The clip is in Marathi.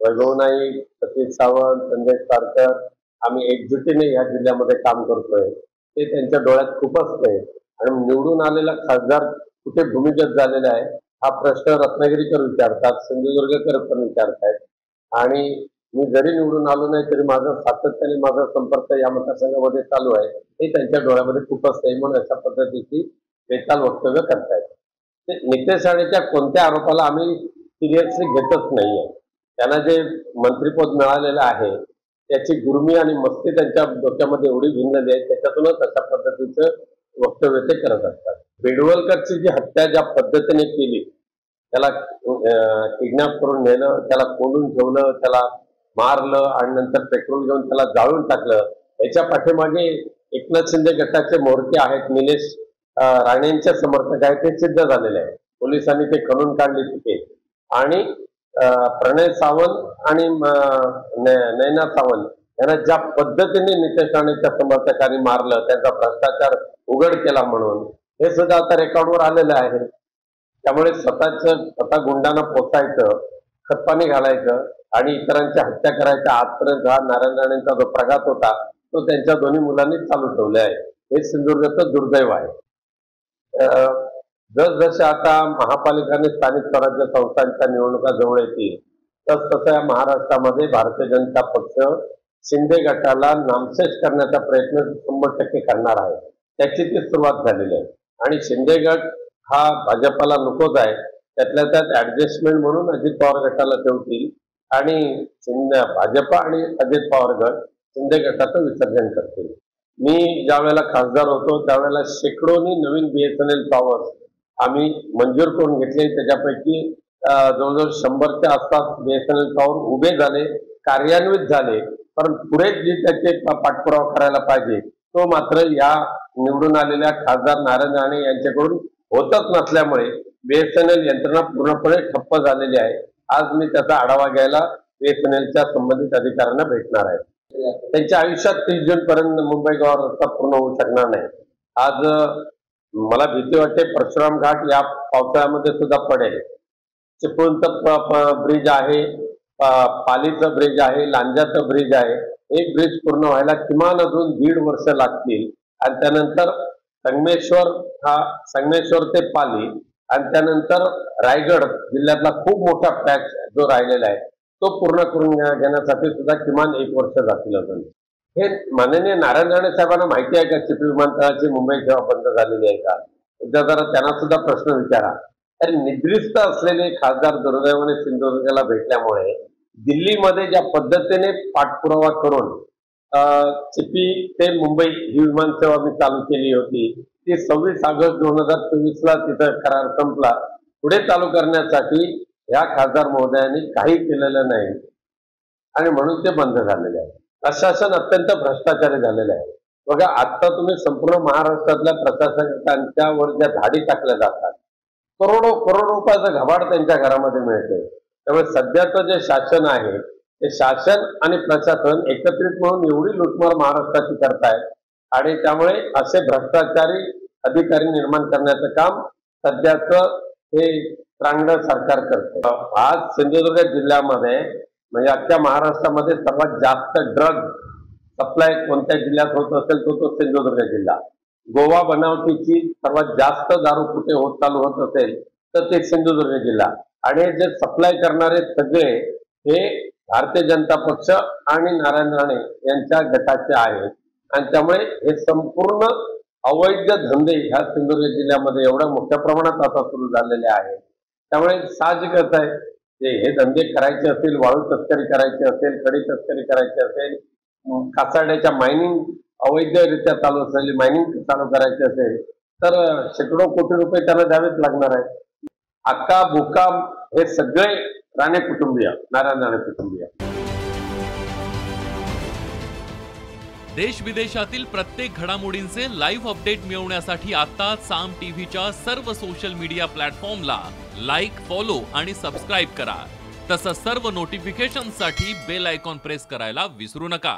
वैभव नाईक, सतीश सावंत, संजय सारकर आम्ही एकजुटीने या जिल्ह्यामध्ये काम करतोय ते त्यांच्या डोळ्यात खूप असते आणि निवडून आलेला खासदार कुठे भूमिगत झालेला आहे हा प्रश्न रत्नागिरीकर विचारतात, सिंधुदुर्गकर पण विचारतायत आणि मी जरी निवडून आलो नाही तरी माझा संपर्क या मतदारसंघामध्ये चालू आहे हे त्यांच्या डोळ्यामध्ये खूप असते म्हणून अशा पद्धतीची बेताल वक्तव्य करतायत। नितेश राणेच्या कोणत्या आरोपाला आम्ही सिरियसली घेतच नाहीये। त्यांना जे मंत्रिपद मिळालेलं आहे त्याची गुरमी आणि मस्ती त्यांच्या डोक्यामध्ये एवढी भिनलेली आहे त्याच्यातूनच अशा पद्धतीचं वक्तव्य ते करत असतात। बेडवलकरची जी हत्या ज्या पद्धतीने केली, त्याला किडनॅप करून नेलं, त्याला कोंडून ठेवलं, त्याला मारलं आणि नंतर पेट्रोल घेऊन त्याला जाळून टाकलं, याच्या पाठीमागे एकनाथ शिंदे गटाचे म्होरके आहेत, निलेश राणेंचे समर्थक आहेत, ते सिद्ध झालेले आहे। पोलिसांनी ते खणून काढले तिथे आणि प्रणय सावंत आणि नैना सावंत यांना ज्या पद्धतीने नितेश राणेच्या समर्थकांनी मारलं, त्यांचा भ्रष्टाचार उघड केला म्हणून हे सुद्धा आता रेकॉर्डवर आलेलं आहे। त्यामुळे स्वतः गुंडांना पोचायचं, खतपाणी घालायचं आणि इतरांची हत्या करायचा आजपर्यंत हा नारायण राणेंचा जो प्रघात होता तो त्यांच्या दोन्ही मुलांनी चालू ठेवले आहे। हे सिंधुदुर्गाचं दुर्दैव आहे। जसजसे आता महापालिका आणि स्थानिक स्वराज्य संस्थांच्या निवडणुका जवळ येतील तसतसं या महाराष्ट्रामध्ये भारतीय जनता पक्ष शिंदे गटाला नामशेष करण्याचा प्रयत्न 100% करणार आहे। त्याची ती सुरुवात झालेली आहे आणि शिंदे गट हा भाजपाला नकोच आहे, त्यातल्या त्यात ऍडजस्टमेंट म्हणून अजित पवार गटाला ठेवतील आणि भाजपा आणि अजित पवार गट शिंदे गटाचं विसर्जन करतील। मी ज्या वेळेला खासदार होतो त्यावेळेला शेकडोनी नवीन BSNL टॉवर्स आम्ही मंजूर करून घेतले, त्याच्यापैकी जवळजवळ 100च्या आसपास BSNL टॉवर उभे झाले, कार्यान्वित झाले, पण पुढे जे त्याचे पाठपुरावा करायला पाहिजे तो मात्र या निवडून आलेल्या खासदार नारायण राणे यांच्याकडून होतच नसल्यामुळे BSNL यंत्रणा पूर्णपणे ठप्प झालेली आहे। आज मी त्याचा आढावा घ्यायला BSNLच्या संबंधित अधिकाऱ्यांना भेटणार आहे। त्यांच्या आयुष्यात 30 जून पर्यंत मुंबई गोवा रस्ता पूर्ण होऊ शकणार नाही। आज मला भीती वाटते परशुराम घाट या पावसाळ्यामध्ये सुद्धा पडेल। चिपळूणचं ब्रिज आहे, पालीचं ब्रिज आहे, लांजाचं ब्रिज आहे, एक ब्रिज पूर्ण व्हायला किमान अजून 1.5 वर्ष लागतील आणि त्यानंतर संगमेश्वर ते पाली आणि त्यानंतर रायगड जिल्ह्यातला खूप मोठा पॅच जो राहिलेला आहे तो पूर्ण करून घेण्यासाठी सुद्धा किमान 1 वर्ष जातील अजून। हे माननीय नारायण राणे साहेबांना माहिती आहे का चिपी विमानतळाची मुंबई सेवा बंद झालेली आहे का? एकदा जरा त्यांना सुद्धा प्रश्न विचारा। तर निद्रिस्त असलेले खासदार दुर्दैवाने सिंधुदुर्गला भेटल्यामुळे दिल्लीमध्ये ज्या पद्धतीने पाठपुरावा करून चिपी ते मुंबई ही विमानसेवा मी चालू केली होती ती 26 ऑगस्ट 2024ला तिथं करार संपला। पुढे चालू करण्यासाठी या खासदार महोदयांनी काही केलेलं नाही आणि म्हणून ते बंद झालेले आहे। प्रशासन अत्यंत भ्रष्टाचारी झालेलं आहे। बघा आता तुम्ही संपूर्ण महाराष्ट्रातल्या प्रशासकांच्यावर ज्या धाडी टाकल्या जातात, करोड रुपयाचं घबाड त्यांच्या घरामध्ये मिळते। त्यामुळे सध्याचं जे शासन आहे ते शासन आणि प्रशासन एकत्रित म्हणून एवढी लुटमार महाराष्ट्राची करतायत आणि त्यामुळे असे भ्रष्टाचारी अधिकारी निर्माण करण्याचं काम सध्याचं हे त्रांगडं सरकार करते। आज सिंधुदुर्ग जिल्ह्यामध्ये म्हणजे अख्ख्या महाराष्ट्रामध्ये सर्वात जास्त ड्रग सप्लाय कोणत्या जिल्ह्यात होत असेल तो सिंधुदुर्ग जिल्हा। गोवा बनावटीची सर्वात जास्त दारू कुठे चालू होत असेल तर ते सिंधुदुर्ग जिल्हा आणि जे सप्लाय करणारे सगळे हे भारतीय जनता पक्ष आणि नारायण राणे यांच्या गटाचे आहेत आणि त्यामुळे हे संपूर्ण अवैध धंदे ह्या सिंधुदुर्ग जिल्ह्यामध्ये एवढ्या मोठ्या प्रमाणात आता सुरू झालेले आहेत। त्यामुळे साहजिकच आहे हे धंदे करायचे असतील, वाळू तस्करी करायची असेल, खडी तस्करी करायची असेल, कासाड्याच्या मायनिंग अवैधरित्या चालू असलेली मायनिंग चालू करायची असेल तर शेकडो कोटी रुपये त्याला द्यावेच लागणार आहे। अक्का बुक्का हे सगळे राणे कुटुंबीय, नारायण राणे कुटुंबीय। देश विदेशातील प्रत्येक घडामोडींचे लाईव्ह अपडेट मिळवण्यासाठी आता साम टीव्हीच्या सर्व सोशल मीडिया प्लॅटफॉर्मला लाईक, फॉलो आणि सबस्क्राईब करा। तसंच सर्व नोटिफिकेशनसाठी बेल आयकॉन प्रेस करायला विसरू नका।